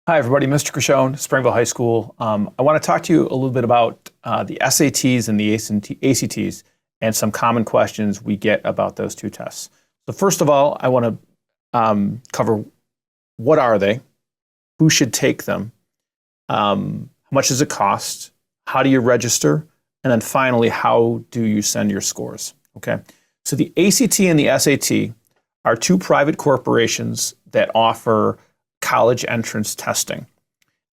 Hi, everybody. Mr. Crishone, Springville High School. I want to talk to you a little bit about the SATs and the ACTs and some common questions we get about those two tests. So first of all, I want to cover what are they, who should take them, how much does it cost, how do you register, and then finally, how do you send your scores? Okay. So the ACT and the SAT are two private corporations that offer college entrance testing.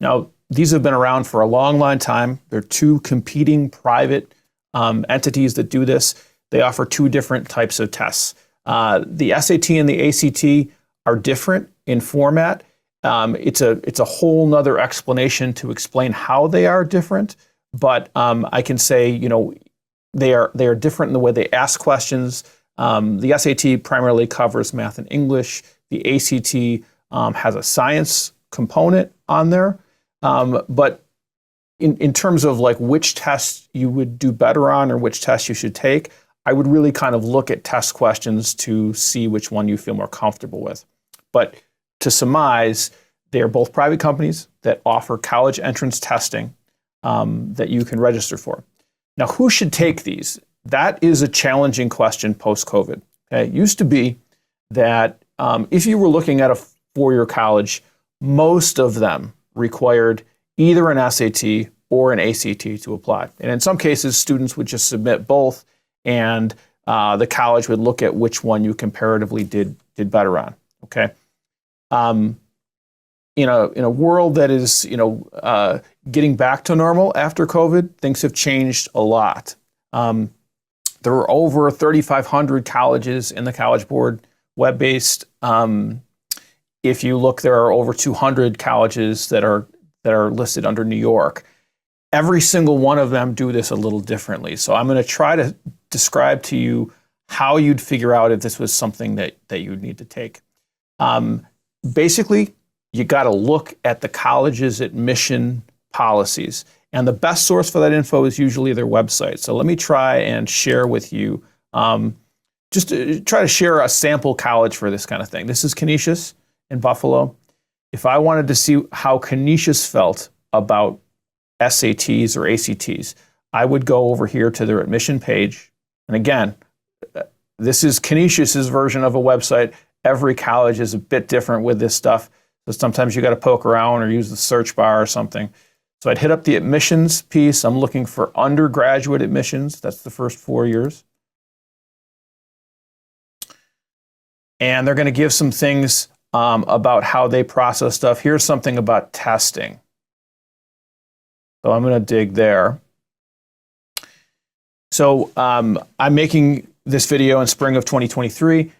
Now, these have been around for a long, long time. They're two competing private entities that do this. They offer two different types of tests. The SAT and the ACT are different in format. It's a whole nother explanation to explain how they are different. But I can say, they are different in the way they ask questions. The SAT primarily covers math and English. The ACT has a science component on there. But in terms of like which tests you would do better on or which tests you should take, I would really kind of look at test questions to see which one you feel more comfortable with. But to surmise, they are both private companies that offer college entrance testing that you can register for. Now, who should take these? That is a challenging question post-COVID. Okay? It used to be that if you were looking at a four-year college, most of them required either an SAT or an ACT to apply. And in some cases, students would just submit both, and the college would look at which one you comparatively did better on. Okay. In a world that is getting back to normal after COVID, things have changed a lot. There are over 3,500 colleges in the College Board web-based. If you look, there are over 200 colleges that are listed under New York. Every single one of them do this a little differently. So I'm going to try to describe to you how you'd figure out if this was something that you'd need to take. Basically, you got to look at the college's admission policies. And the best source for that info is usually their website. So let me try and share with you, just to try to share a sample college for this kind of thing. This is Canisius in Buffalo. If I wanted to see how Canisius felt about SATs or ACTs, I would go over here to their admission page. And again, this is Canisius's version of a website. Every college is a bit different with this stuff. So sometimes you got to poke around or use the search bar or something. So I'd hit up the admissions piece. I'm looking for undergraduate admissions. That's the first 4 years. And they're going to give some things about how they process stuff. Here's something about testing. So I'm going to dig there. So I'm making this video in spring of 2023.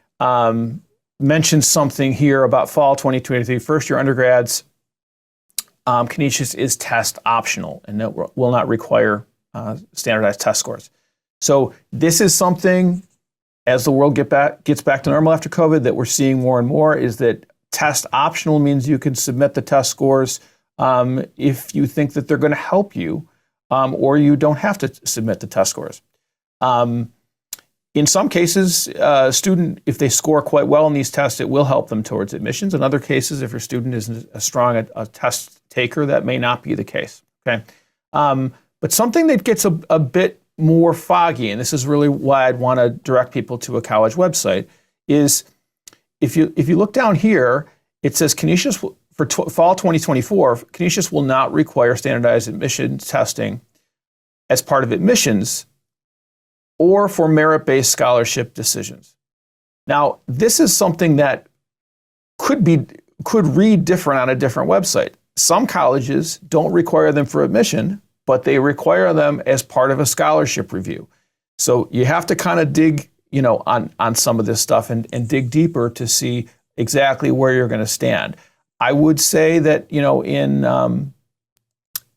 Mentioned something here about fall 2023. First year undergrads, Canisius is test optional and it will not require standardized test scores. So this is something, as the world gets back to normal after COVID, that we're seeing more and more, is that test optional means you can submit the test scores if you think that they're going to help you, or you don't have to submit the test scores. In some cases, a student, if they score quite well in these tests, it will help them towards admissions. In other cases, if your student isn't as strong a test taker, that may not be the case. Okay, but something that gets a bit more foggy, and this is really why I'd want to direct people to a college website, is if you look down here, it says Canisius for fall 2024, Canisius will not require standardized admission testing as part of admissions or for merit-based scholarship decisions. Now, this is something that could read different on a different website. Some colleges don't require them for admission, but they require them as part of a scholarship review. So you have to kind of dig, on some of this stuff and dig deeper to see exactly where you're going to stand. I would say that, in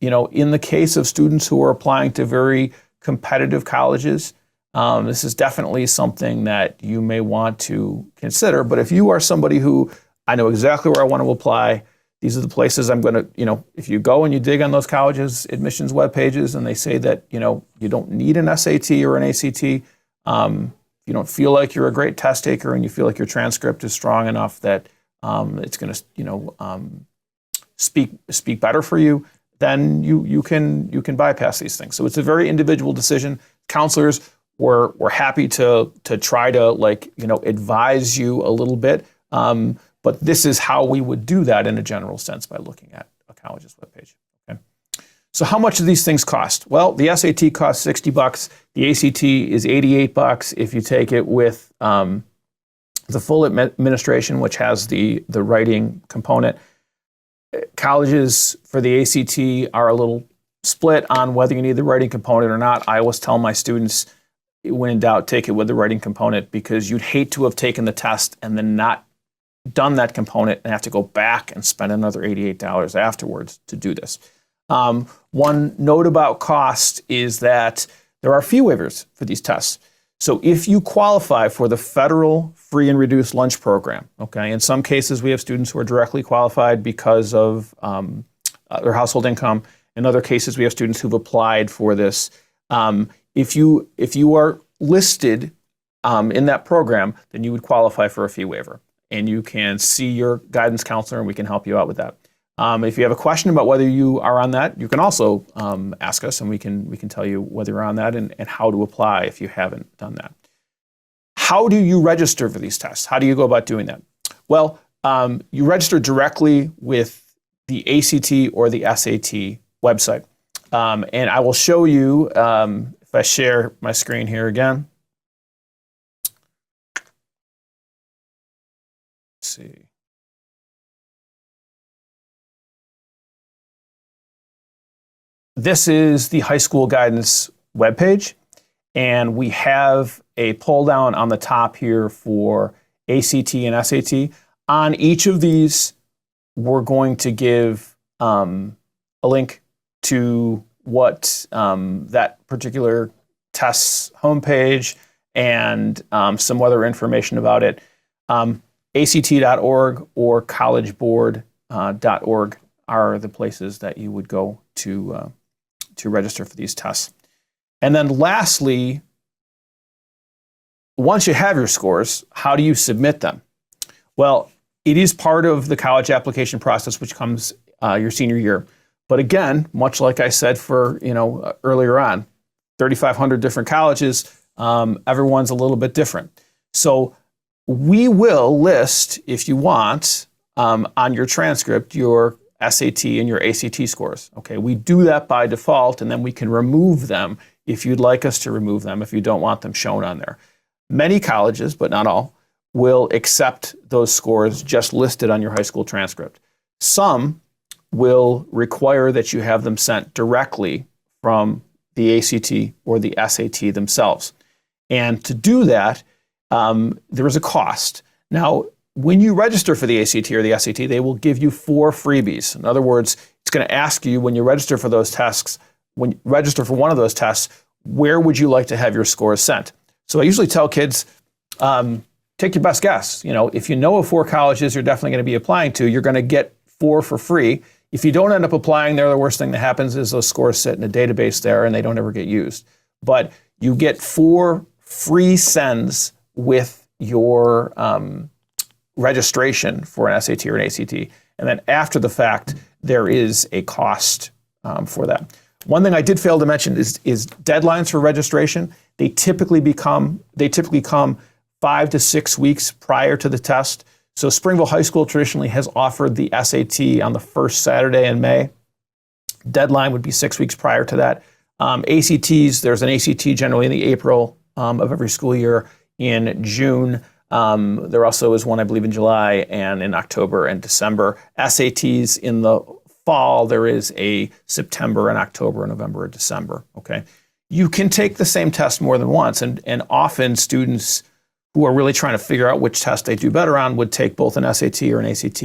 the case of students who are applying to very competitive colleges, this is definitely something that you may want to consider. But if you are somebody who, I know exactly where I want to apply, these are the places I'm going to, if you go and you dig on those colleges' admissions web pages and they say that, you don't need an SAT or an ACT, you don't feel like you're a great test taker and you feel like your transcript is strong enough that it's going to, speak better for you, then you can bypass these things. So it's a very individual decision. Counselors, we're happy to try to advise you a little bit, but this is how we would do that in a general sense by looking at a college's webpage. Okay. So how much do these things cost? Well, the SAT costs $60. The ACT is $88 if you take it with the full administration, which has the writing component. Colleges for the ACT are a little split on whether you need the writing component or not. I always tell my students, when in doubt, take it with the writing component, because you'd hate to have taken the test and then not done that component and have to go back and spend another $88 afterwards to do this. One note about cost is that there are fee waivers for these tests. So if you qualify for the federal free and reduced lunch program, okay, in some cases we have students who are directly qualified because of their household income. In other cases we have students who've applied for this. If you are listed in that program, then you would qualify for a fee waiver, and you can see your guidance counselor and we can help you out with that. If you have a question about whether you are on that, you can also ask us, and we can tell you whether you're on that and how to apply if you haven't done that. How do you register for these tests? How do you go about doing that? Well, you register directly with the ACT or the SAT website. And I will show you, if I share my screen here again. Let's see. This is the high school guidance webpage, and we have a pull down on the top here for ACT and SAT. On each of these, we're going to give a link to what that particular test's homepage and some other information about it. ACT.org or collegeboard.org are the places that you would go to register for these tests. And then lastly, once you have your scores, how do you submit them? Well, it is part of the college application process, which comes your senior year. But again, much like I said for earlier on, 3,500 different colleges, everyone's a little bit different. So we will list, if you want, on your transcript, your SAT and your ACT scores. Okay, we do that by default, and then we can remove them if you'd like us to remove them, if you don't want them shown on there. Many colleges, but not all, will accept those scores just listed on your high school transcript. Some will require that you have them sent directly from the ACT or the SAT themselves. And to do that, there is a cost. Now, when you register for the ACT or the SAT, they will give you 4 freebies. In other words, it's going to ask you when you register for those tests, when you register for one of those tests, where would you like to have your scores sent? So I usually tell kids, take your best guess. If you know of 4 colleges you're definitely going to be applying to, you're going to get 4 for free. If you don't end up applying there, the worst thing that happens is those scores sit in a database there and they don't ever get used. But you get 4 free sends with your registration for an SAT or an ACT. And then after the fact, there is a cost for that. One thing I did fail to mention is deadlines for registration. They typically come 5 to 6 weeks prior to the test. So Springville High School traditionally has offered the SAT on the first Saturday in May. Deadline would be 6 weeks prior to that. ACTs, there's an ACT generally in the April of every school year. In June, there also is one, I believe, in July, and in October and December. SATs in the fall, there is a September and October and November and December. Okay, you can take the same test more than once, and often students who are really trying to figure out which test they do better on would take both an SAT or an ACT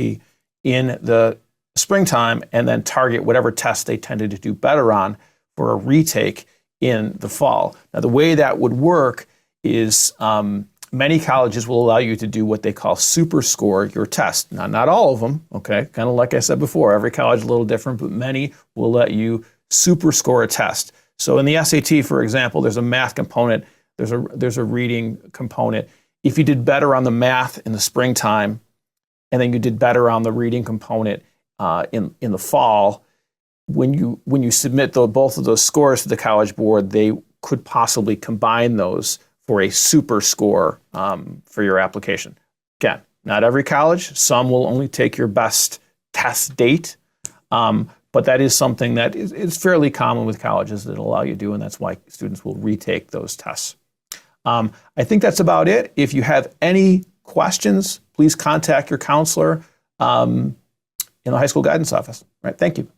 in the springtime and then target whatever test they tended to do better on for a retake in the fall. Now, the way that would work is many colleges will allow you to do what they call super score your test. Now, not all of them, okay? Kind of like I said before, every college is a little different, but many will let you super score a test. So in the SAT, for example, there's a math component, there's a reading component. If you did better on the math in the springtime, and then you did better on the reading component in the fall, when you submit both of those scores to the College Board, they could possibly combine those for a super score for your application. Again, not every college. Some will only take your best test date, but that is something that is fairly common with colleges that allow you to do, and that's why students will retake those tests. I think that's about it. If you have any questions, please contact your counselor in the high school guidance office. All right, thank you.